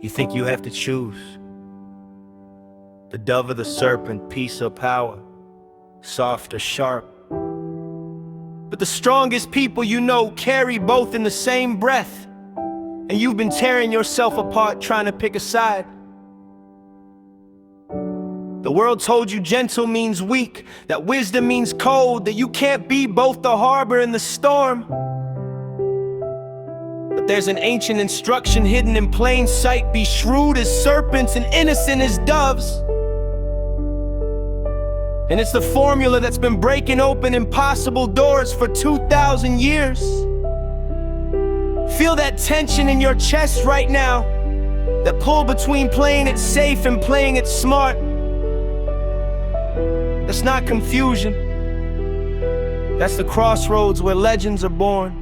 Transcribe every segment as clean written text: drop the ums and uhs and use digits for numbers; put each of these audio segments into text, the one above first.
You think you have to choose the dove or the serpent, peace or power, soft or sharp. But the strongest people you know carry both in the same breath, and you've been tearing yourself apart trying to pick a side. The world told you gentle means weak, that wisdom means cold, that you can't be both the harbor and the storm. But there's an ancient instruction hidden in plain sight: be shrewd as serpents and innocent as doves. And it's the formula that's been breaking open impossible doors for 2,000 years. Feel that tension in your chest right now, that pull between playing it safe and playing it smart. That's not confusion. That's the crossroads where legends are born.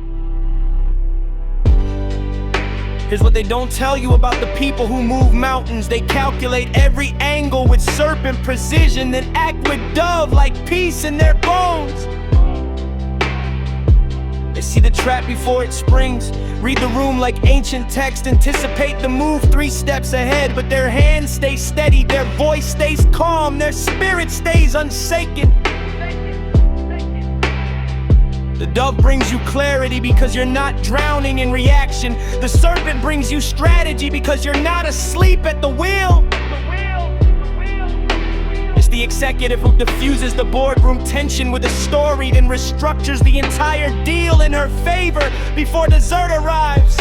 Here's what they don't tell you about the people who move mountains. They calculate every angle with serpent precision, then act with dove like peace in their bones. They see the trap before it springs, read the room like ancient text, anticipate the move 3 steps ahead. But their hands stay steady, their voice stays calm, their spirit stays unshaken. The dove brings you clarity because you're not drowning in reaction. The serpent brings you strategy because you're not asleep at the wheel. It's the executive who diffuses the boardroom tension with a story, then restructures the entire deal in her favor before dessert arrives.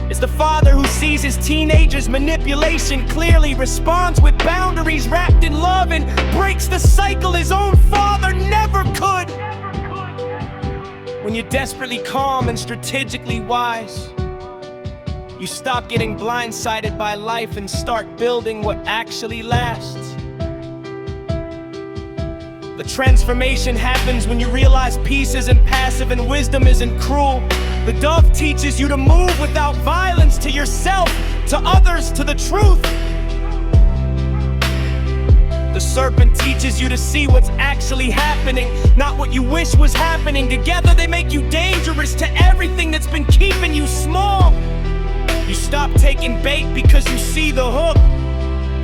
It's the father who sees his teenager's manipulation clearly, responds with boundaries wrapped in love, and breaks the cycle his own father never could. When you're desperately calm and strategically wise, you stop getting blindsided by life and start building what actually lasts. The transformation happens when you realize peace isn't passive and wisdom isn't cruel. The dove teaches you to move without violence, to yourself, to others, to the truth. The serpent teaches you to see what's actually happening, not what you wish was happening. Together they make you dangerous to everything that's been keeping you small. You stop taking bait because you see the hook.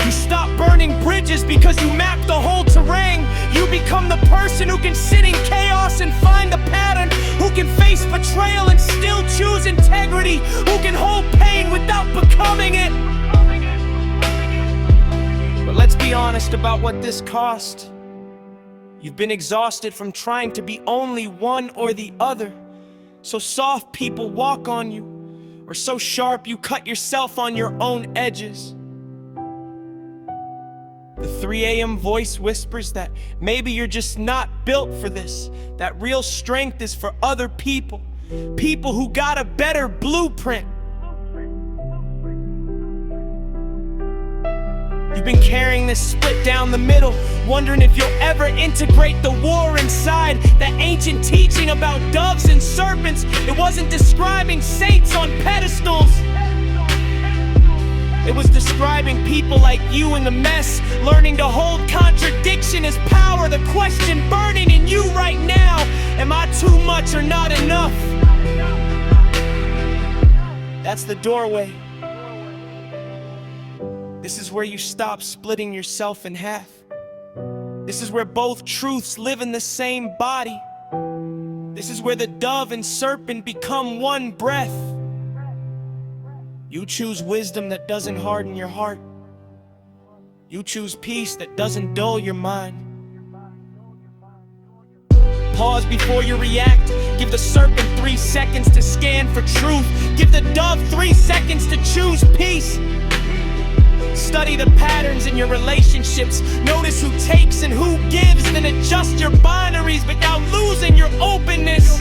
You stop burning bridges because you map the whole terrain. You become the person who can sit in chaos and find the pattern, who can face betrayal and still choose integrity, who can hold pain without becoming it. But let's be honest about what this cost. You've been exhausted from trying to be only one or the other. So soft people walk on you, or so sharp you cut yourself on your own edges. The 3 a.m. voice whispers that maybe you're just not built for this, that real strength is for other people, people who got a better blueprint. You've been carrying this split down the middle, wondering if you'll ever integrate the war inside. That ancient teaching about doves and serpents, it wasn't describing saints on pedestals. It was describing people like you in the mess, learning to hold contradiction as power. The question burning in you right now: am I too much or not enough? That's the doorway. This is where you stop splitting yourself in half. This is where both truths live in the same body. This is where the dove and serpent become one breath. You choose wisdom that doesn't harden your heart. You choose peace that doesn't dull your mind. Pause before you react. Give the serpent 3 seconds to scan for truth. Give the dove 3 seconds to choose peace. Study the patterns in your relationships. Notice who takes and who gives. Then adjust your binaries without losing your openness.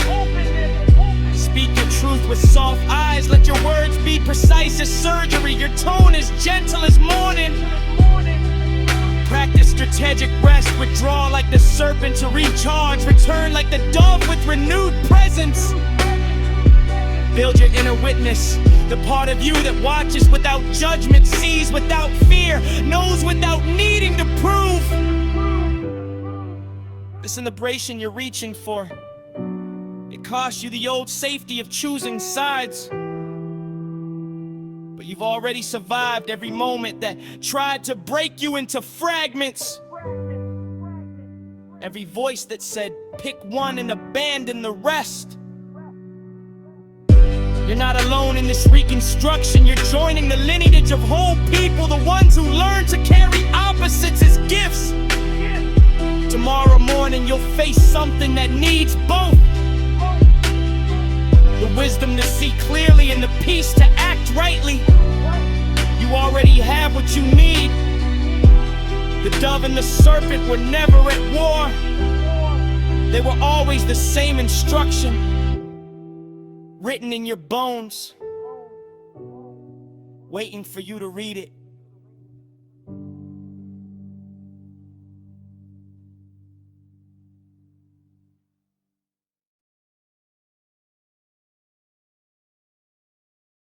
Speak your truth with soft eyes. Let your words be precise as surgery. Your tone as gentle as morning. Practice strategic rest. Withdraw like the serpent to recharge. Return like the dove with renewed presence. Build your inner witness, the part of you that watches without judgment, sees without fear, knows without needing to prove. The celebration you're reaching for, it costs you the old safety of choosing sides. But you've already survived every moment that tried to break you into fragments. Every voice that said, pick one and abandon the rest. You're not alone in this reconstruction. You're joining the lineage of whole people, the ones who learn to carry opposites as gifts. Tomorrow morning you'll face something that needs both. The wisdom to see clearly and the peace to act rightly. You already have what you need. The dove and the serpent were never at war. They were always the same instruction, written in your bones, waiting for you to read it.